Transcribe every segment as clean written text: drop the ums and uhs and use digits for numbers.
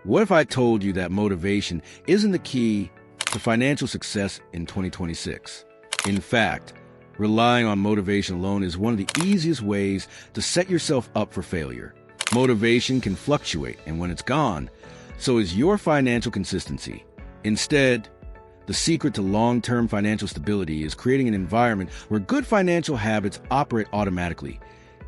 What if I told you that motivation isn't the key to financial success in 2026? In fact, relying on motivation alone is one of the easiest ways to set yourself up for failure. Motivation can fluctuate, and when it's gone, so is your financial consistency. Instead, the secret to long-term financial stability is creating an environment where good financial habits operate automatically,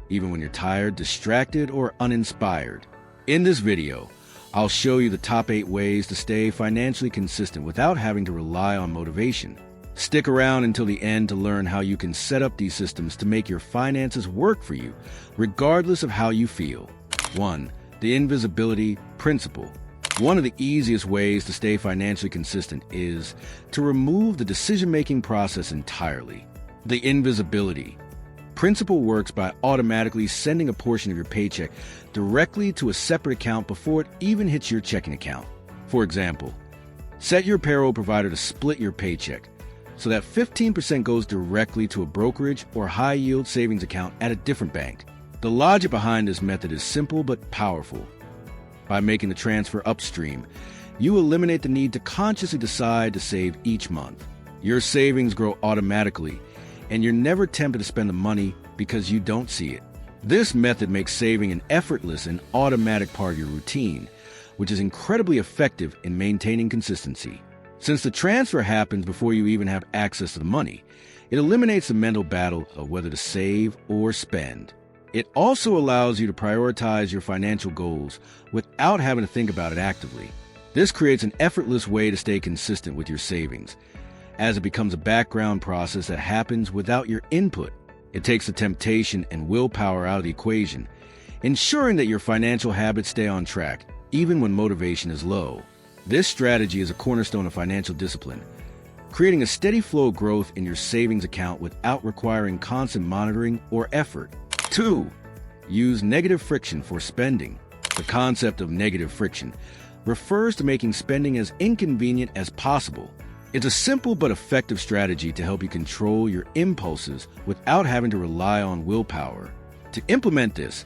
even when you're tired, distracted, or uninspired. In this video, I'll show you the top 8 ways to stay financially consistent without having to rely on motivation. Stick around until the end to learn how you can set up these systems to make your finances work for you, regardless of how you feel. 1. The invisibility principle. One of the easiest ways to stay financially consistent is to remove the decision-making process entirely. The invisibility principle works by automatically sending a portion of your paycheck directly to a separate account before it even hits your checking account. For example, set your payroll provider to split your paycheck so that 15% goes directly to a brokerage or high-yield savings account at a different bank. The logic behind this method is simple but powerful. By making the transfer upstream, you eliminate the need to consciously decide to save each month. Your savings grow automatically, and you're never tempted to spend the money because you don't see it. This method makes saving an effortless and automatic part of your routine, which is incredibly effective in maintaining consistency. Since the transfer happens before you even have access to the money, it eliminates the mental battle of whether to save or spend. It also allows you to prioritize your financial goals without having to think about it actively. This creates an effortless way to stay consistent with your savings, as it becomes a background process that happens without your input. It takes the temptation and willpower out of the equation, ensuring that your financial habits stay on track, even when motivation is low. This strategy is a cornerstone of financial discipline, creating a steady flow of growth in your savings account without requiring constant monitoring or effort. 2. Use negative friction for spending. The concept of negative friction refers to making spending as inconvenient as possible. It's a simple but effective strategy to help you control your impulses without having to rely on willpower. To implement this,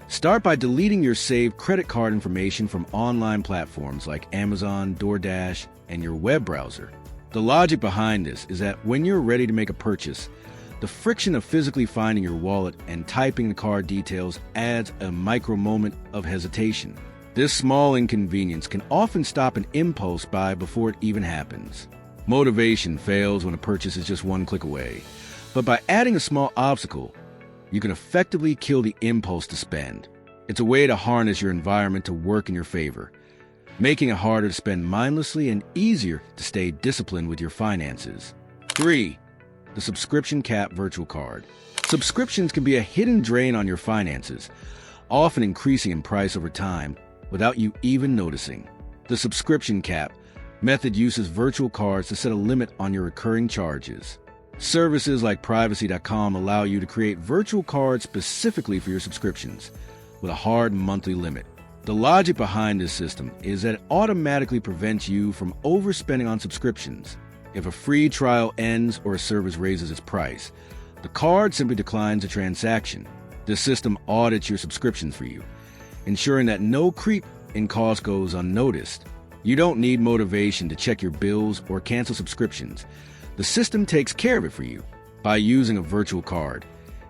start by deleting your saved credit card information from online platforms like Amazon, DoorDash, and your web browser. The logic behind this is that when you're ready to make a purchase, the friction of physically finding your wallet and typing the card details adds a micro moment of hesitation. This small inconvenience can often stop an impulse buy before it even happens. Motivation fails when a purchase is just one click away, but by adding a small obstacle, you can effectively kill the impulse to spend. It's a way to harness your environment to work in your favor, making it harder to spend mindlessly and easier to stay disciplined with your finances. 3. The subscription cap virtual card. Subscriptions can be a hidden drain on your finances, often increasing in price over time without you even noticing. The subscription cap method uses virtual cards to set a limit on your recurring charges. Services like Privacy.com allow you to create virtual cards specifically for your subscriptions with a hard monthly limit. The logic behind this system is that it automatically prevents you from overspending on subscriptions. If a free trial ends or a service raises its price, the card simply declines the transaction. This system audits your subscriptions for you, ensuring that no creep in cost goes unnoticed. You don't need motivation to check your bills or cancel subscriptions. The system takes care of it for you. By using a virtual card,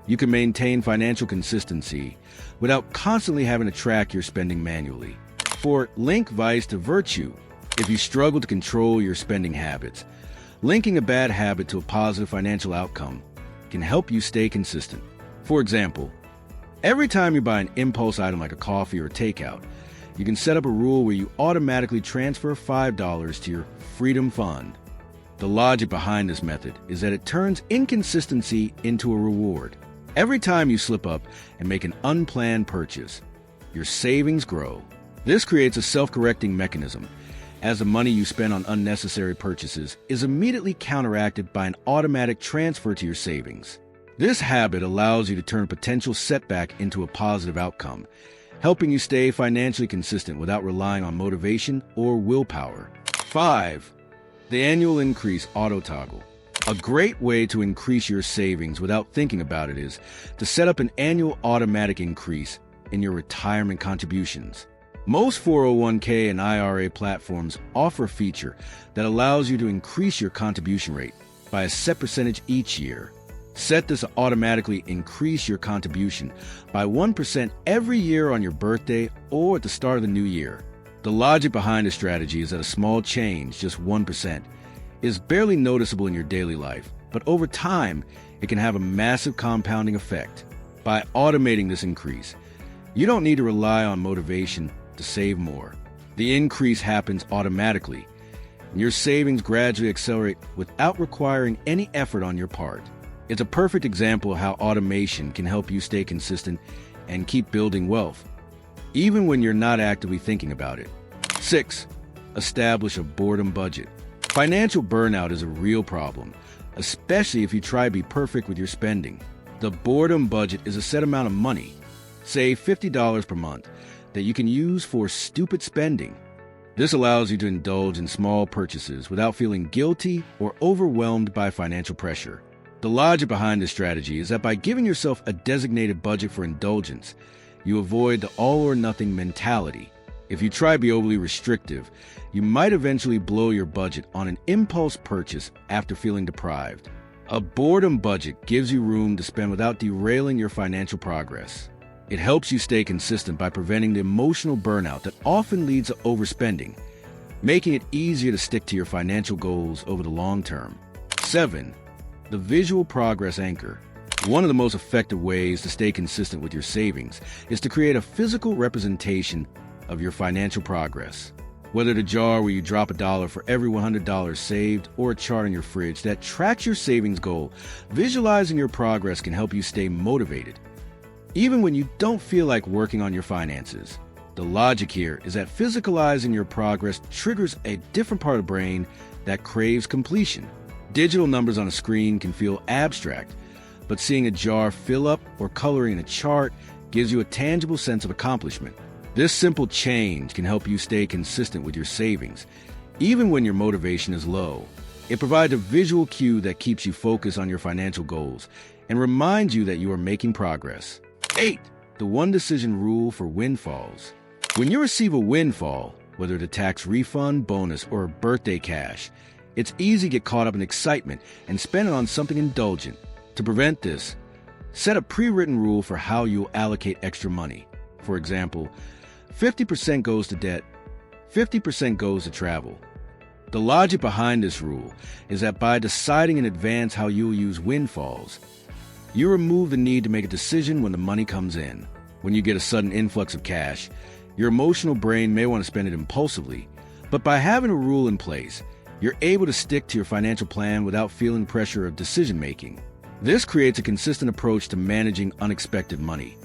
you can maintain financial consistency without constantly having to track your spending manually. For link vice to virtue, if you struggle to control your spending habits, linking a bad habit to a positive financial outcome can help you stay consistent. For example, every time you buy an impulse item like a coffee or takeout, you can set up a rule where you automatically transfer $5 to your Freedom Fund. The logic behind this method is that it turns inconsistency into a reward. Every time you slip up and make an unplanned purchase, your savings grow. This creates a self-correcting mechanism, as the money you spend on unnecessary purchases is immediately counteracted by an automatic transfer to your savings. This habit allows you to turn a potential setback into a positive outcome, helping you stay financially consistent without relying on motivation or willpower. 5. The annual increase auto toggle. A great way to increase your savings without thinking about it is to set up an annual automatic increase in your retirement contributions. Most 401k and IRA platforms offer a feature that allows you to increase your contribution rate by a set percentage each year. Set this to automatically increase your contribution by 1% every year on your birthday or at the start of the new year. The logic behind this strategy is that a small change, just 1%, is barely noticeable in your daily life, but over time, it can have a massive compounding effect. By automating this increase, you don't need to rely on motivation to save more. The increase happens automatically, and your savings gradually accelerate without requiring any effort on your part. It's a perfect example of how automation can help you stay consistent and keep building wealth, even when you're not actively thinking about it. 6. Establish a boredom budget. Financial burnout is a real problem, especially if you try to be perfect with your spending. The boredom budget is a set amount of money, say $50 per month, that you can use for stupid spending. This allows you to indulge in small purchases without feeling guilty or overwhelmed by financial pressure. The logic behind this strategy is that by giving yourself a designated budget for indulgence, you avoid the all-or-nothing mentality. If you try to be overly restrictive, you might eventually blow your budget on an impulse purchase after feeling deprived. A boredom budget gives you room to spend without derailing your financial progress. It helps you stay consistent by preventing the emotional burnout that often leads to overspending, making it easier to stick to your financial goals over the long term. 7. The visual progress anchor. One of the most effective ways to stay consistent with your savings is to create a physical representation of your financial progress. Whether the jar where you drop $1 for every $100 saved or a chart on your fridge that tracks your savings goal, visualizing your progress can help you stay motivated, even when you don't feel like working on your finances. The logic here is that physicalizing your progress triggers a different part of the brain that craves completion. Digital numbers on a screen can feel abstract, but seeing a jar fill up or coloring a chart gives you a tangible sense of accomplishment. This simple change can help you stay consistent with your savings, even when your motivation is low. It provides a visual cue that keeps you focused on your financial goals and reminds you that you are making progress. 8. The one decision rule for windfalls. When you receive a windfall, whether it's a tax refund, bonus, or birthday cash, it's easy to get caught up in excitement and spend it on something indulgent. To prevent this, set a pre-written rule for how you'll allocate extra money. For example, 50% goes to debt, 50% goes to travel. The logic behind this rule is that by deciding in advance how you'll use windfalls, you remove the need to make a decision when the money comes in. When you get a sudden influx of cash, your emotional brain may want to spend it impulsively, but by having a rule in place, you're able to stick to your financial plan without feeling pressure of decision-making. This creates a consistent approach to managing unexpected money,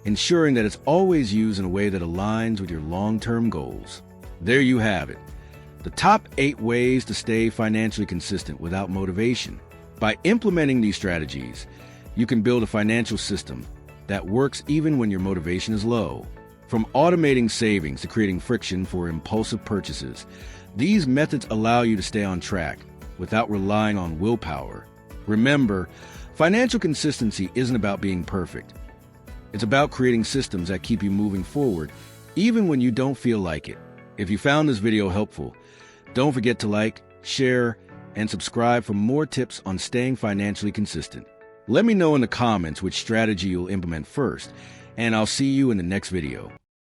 ensuring that it's always used in a way that aligns with your long-term goals. There you have it, the top 8 ways to stay financially consistent without motivation. By implementing these strategies, you can build a financial system that works even when your motivation is low. From automating savings to creating friction for impulsive purchases, these methods allow you to stay on track without relying on willpower. Remember, financial consistency isn't about being perfect. It's about creating systems that keep you moving forward, even when you don't feel like it. If you found this video helpful, don't forget to like, share, and subscribe for more tips on staying financially consistent. Let me know in the comments which strategy you'll implement first, and I'll see you in the next video.